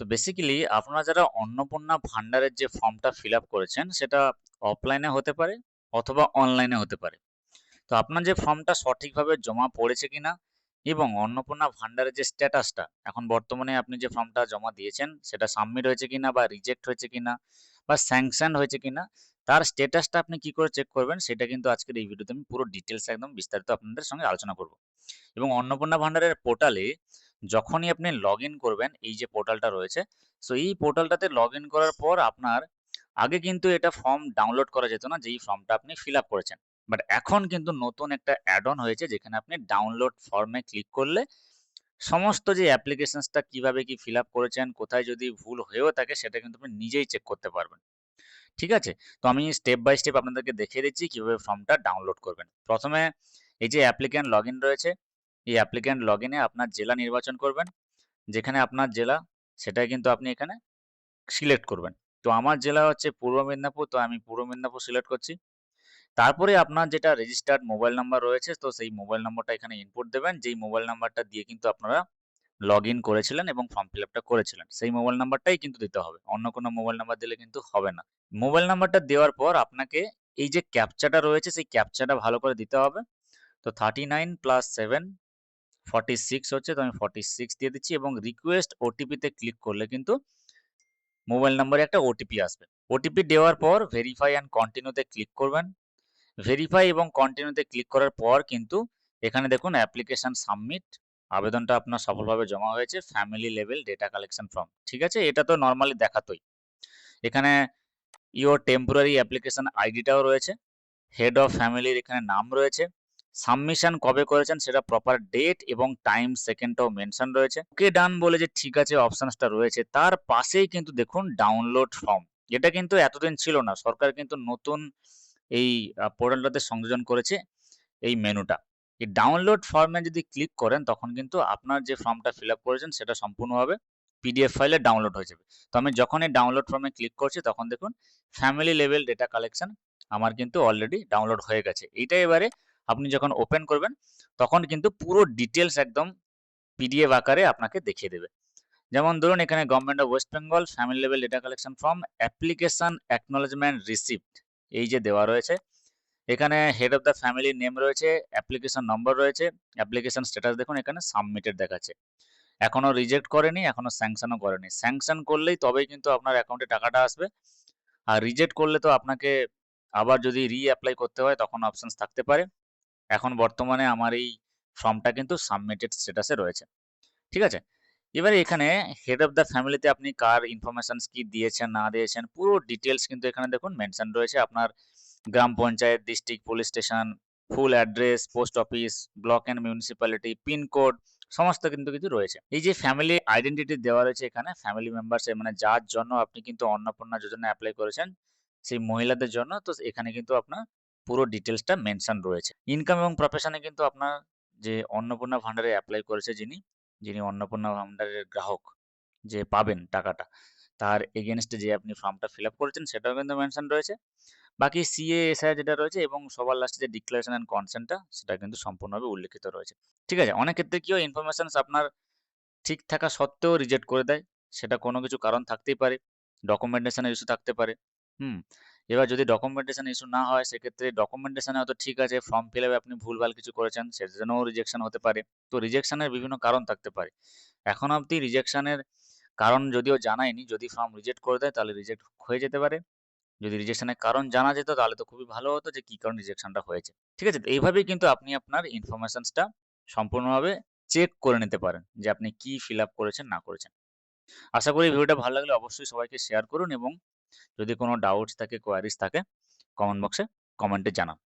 তো বেসিক্যালি আপনারা যারা অন্নপূর্ণা ভান্ডারের যে ফর্মটা ফিল আপ করেছেন সেটা অফলাইনে হতে পারে অথবা অনলাইনে হতে পারে। তো আপনার যে ফর্মটা সঠিকভাবে জমা পড়েছে কিনা এবং অন্নপূর্ণা ভান্ডারের যে স্ট্যাটাসটা এখন বর্তমানে আপনি যে ফর্মটা জমা দিয়েছেন সেটা সাবমিট হয়েছে কিনা বা রিজেক্ট হয়েছে কিনা বা স্যাংশন হয়েছে কিনা তার স্ট্যাটাসটা আপনি কি করে চেক করবেন সেটা কিন্তু আজকের এই ভিডিওতে আমি পুরো ডিটেলস একদম বিস্তারিত আপনাদের সঙ্গে আলোচনা করব। এবং অন্নপূর্ণা ভান্ডারের পোর্টালে যখনই আপনি লগ ইন করবেন এই যে পোর্টালটা রয়েছে, সো এই পোর্টালটাতে লগ ইন করার পর আপনার আগে কিন্তু এটা ফর্ম ডাউনলোড করা যেত না যেই ফর্মটা আপনি ফিল আপ করেছেন। বাট এখন কিন্তু নতুন একটা অ্যাড অন হয়েছে যেখানে আপনি ডাউনলোড ফর্মে ক্লিক করলে সমস্ত যে অ্যাপ্লিকেশনসটা কিভাবে কি ফিল আপ করেছেন, কোথায় যদি ভুল হয়েও থাকে সেটা কিন্তু আপনি নিজেই চেক করতে পারবেন। ঠিক আছে? তো আমি স্টেপ বাই স্টেপ আপনাদেরকে দেখিয়ে দিচ্ছি কিভাবে ফর্মটা ডাউনলোড করবেন। প্রথমে এই যে অ্যাপ্লিক্যান্ট লগইন রয়েছে, এই অ্যাপ্লিক্যান্ট লগইনে আপনার জেলা নির্বাচন করবেন। যেখানে আপনার জেলা সেটাই কিন্তু আপনি এখানে সিলেক্ট করবেন। তো আমার জেলা হচ্ছে পূর্ব মেদিনীপুর, তো আমি পূর্ব মেদিনীপুর সিলেক্ট করছি। তারপরে আপনার যেটা রেজিস্টার্ড মোবাইল নাম্বার রয়েছে তো সেই মোবাইল নম্বরটা এখানে ইনপুট দেবেন। যেই মোবাইল নাম্বারটা দিয়ে কিন্তু আপনারা লগইন করেছিলেন এবং ফর্ম ফিল আপটা করেছিলেন। সেই মোবাইল নাম্বারটাই কিন্তু দিতে হবে। অন্য কোনো মোবাইল নাম্বার দিলে কিন্তু হবে না। মোবাইল নাম্বারটা দেওয়ার পর আপনাকে এই যে ক্যাপচাটা রয়েছে সেই ক্যাপচাটা ভালো করে দিতে হবে। তো 39 প্লাস 7 46 হচ্ছে, তো আমি 46 দিয়ে দিচ্ছি এবং রিকোয়েস্ট ওটিপি তে ক্লিক করলে কিন্তু মোবাইল নম্বরে একটা ওটিপি আসবে। ওটিপি দেওয়ার পর ভেরিফাই অ্যান্ড কন্টিনিউ তে ক্লিক করবেন। ভেরিফাই এবং কন্টিনিউ তে ক্লিক করার পর কিন্তু এখানে দেখুন অ্যাপ্লিকেশন সাবমিট, আবেদনটা আপনার সফলভাবে জমা হয়েছে, family level data collection form. ঠিক আছে? এটা তো নরমালি দেখাতোই। এখানে ইওর টেম্পোরারি অ্যাপ্লিকেশন আইডিটাও রয়েছে। হেড অফ ফ্যামিলির এখানে নাম রয়েছে। সাবমিশন কবে করেছেন সেটা প্রপার ডেট এবং টাইম সেকেন্ডটাও মেনশন রয়েছে। ওকে ডান বলে যে ঠিক আছে অপশনসটা রয়েছে তার পাশেই কিন্তু দেখুন ডাউনলোড ফর্ম। এটা কিন্তু এতদিন ছিল না। সরকার কিন্তু নতুন এই পোর্টালটাতে সংযোজন করেছে এই মেনুটা। এই ডাউনলোড ফর্মে যদি ক্লিক করেন তখন কিন্তু আপনার যে ফর্মটা ফিল আপ করেছেন সেটা সম্পূর্ণভাবে পিডিএফ ফাইলে ডাউনলোড হয়ে যাবে। তো আমি যখনই ডাউনলোড ফর্মে ক্লিক করছি তখন দেখুন ফ্যামিলি লেভেল ডেটা কালেকশন আমার কিন্তু অলরেডি ডাউনলোড হয়ে গেছে। এইটা এবারে আপনি যখন ওপেন করবেন তখন কিন্তু পুরো ডিটেলস একদম পিডিএফ আকারে আপনাকে দেখিয়ে দেবে। যেমন ধরুন এখানে government of West Bengal family level data collection form application acknowledgement receipt এই যে দেওয়া রয়েছে। এখানে head of the family name রয়েছে, অ্যাপ্লিকেশন নম্বর রয়েছে, অ্যাপ্লিকেশন স্ট্যাটাস দেখুন এখানে সাবমিটেড দেখাচ্ছে। এখনো রিজেক্ট করেনি, এখনো স্যাংশনও করেনি। স্যাংশন করলেই তবেই কিন্তু আপনার অ্যাকাউন্টে টাকাটা আসবে। আর রিজেক্ট করলে তো আপনাকে আবার যদি রি-অ্যাপ্লাই করতে হয় তখন অপশনস থাকতে পারে। এখন বর্তমানে আমার এই ফর্মটা কিন্তু সাবমিটেড স্ট্যাটাসে রয়েছে। ঠিক আছে? এবারে এখানে হেড অফ দ্য ফ্যামিলিতে আপনি কার ইনফরমেশনস কি দিয়েছেন না দিয়েছেন পুরো ডিটেইলস কিন্তু এখানে দেখুন মেনশন রয়েছে। আপনার গ্রাম panchayat, district, police station, full address, post office, block and municipality, pin code সমস্ত কিন্তু কিছু রয়েছে। এই যে ফ্যামিলি আইডেন্টিটি দেওয়া রয়েছে এখানে ফ্যামিলি মেম্বার্স মানে যার জন্য আপনি কিন্তু অন্নপূর্ণা যোজনা এপ্লাই করেছেন সেই মহিলাদের জন্য, তো এখানে কিন্তু আপনার পুরো ডিটেইলসটা মেনশন রয়েছে। ইনকাম এবং প্রফেশনে কিন্তু আপনার যে অন্নপূর্ণা ভান্ডারে এপ্লাই করেছে যিনি অন্নপূর্ণা ভান্ডারের গ্রাহক যে পাবেন টাকাটা, তার এগেইনস্টে যে আপনি ফর্মটা ফিল আপ করেছেন সেটাও কিন্তু মেনশন রয়েছে। বাকি সিএ, এসআই যেটা রয়েছে এবং সবার লাস্টে যে ডিক্লারেশন অ্যান্ড কনসেন্টটা সেটা কিন্তু সম্পূর্ণভাবে উল্লেখিত রয়েছে। ঠিক আছে? অনেক ক্ষেত্রে কি হয় ইনফরমেশনস আপনার ঠিক থাকা সত্ত্বেও রিজেক্ট করে দেয়। সেটা কোনো কিছু কারণ থাকতেই পারে। ডকুমেন্টেশন এর ইস্যু থাকতে পারে। হুম? এবার যদি ডকুমেন্টেশন ইস্যু না হয় সেক্ষেত্রে ডকুমেন্টেশন এ হয়তো ঠিক আছে, ফর্ম ফিল আপে আপনি ভুলভাল কিছু করেছেন সেজন্যও রিজেকশন হতে পারে। তো রিজেকশন এর বিভিন্ন কারণ থাকতে পারে। এখনো অব্দি রিজেকশন এর কারণ যদিও জানায়নি, যদি ফর্ম রিজেক্ট করে দেয় তাহলে রিজেক্ট হয়ে যেতে পারে। যদি রিজেকশন এর কারণ জানা যেত তাহলে তো খুবই ভালো হতো যে কি কারণে রিজেকশনটা হয়েছে। ঠিক আছে? তো এইভাবেই কিন্তু আপনি আপনার ইনফরমেশনসটা সম্পূর্ণভাবে চেক করে নিতে পারেন যে আপনি কি ফিল আপ করেছেন না করেছেন। আশা করি ভিডিওটা ভালো লাগলে অবশ্যই সবাইকে শেয়ার করুন এবং যদি কোনো ডাউটস থাকে, কোয়েরিজ থাকে কমেন্ট বক্সে কমেন্টে জানান।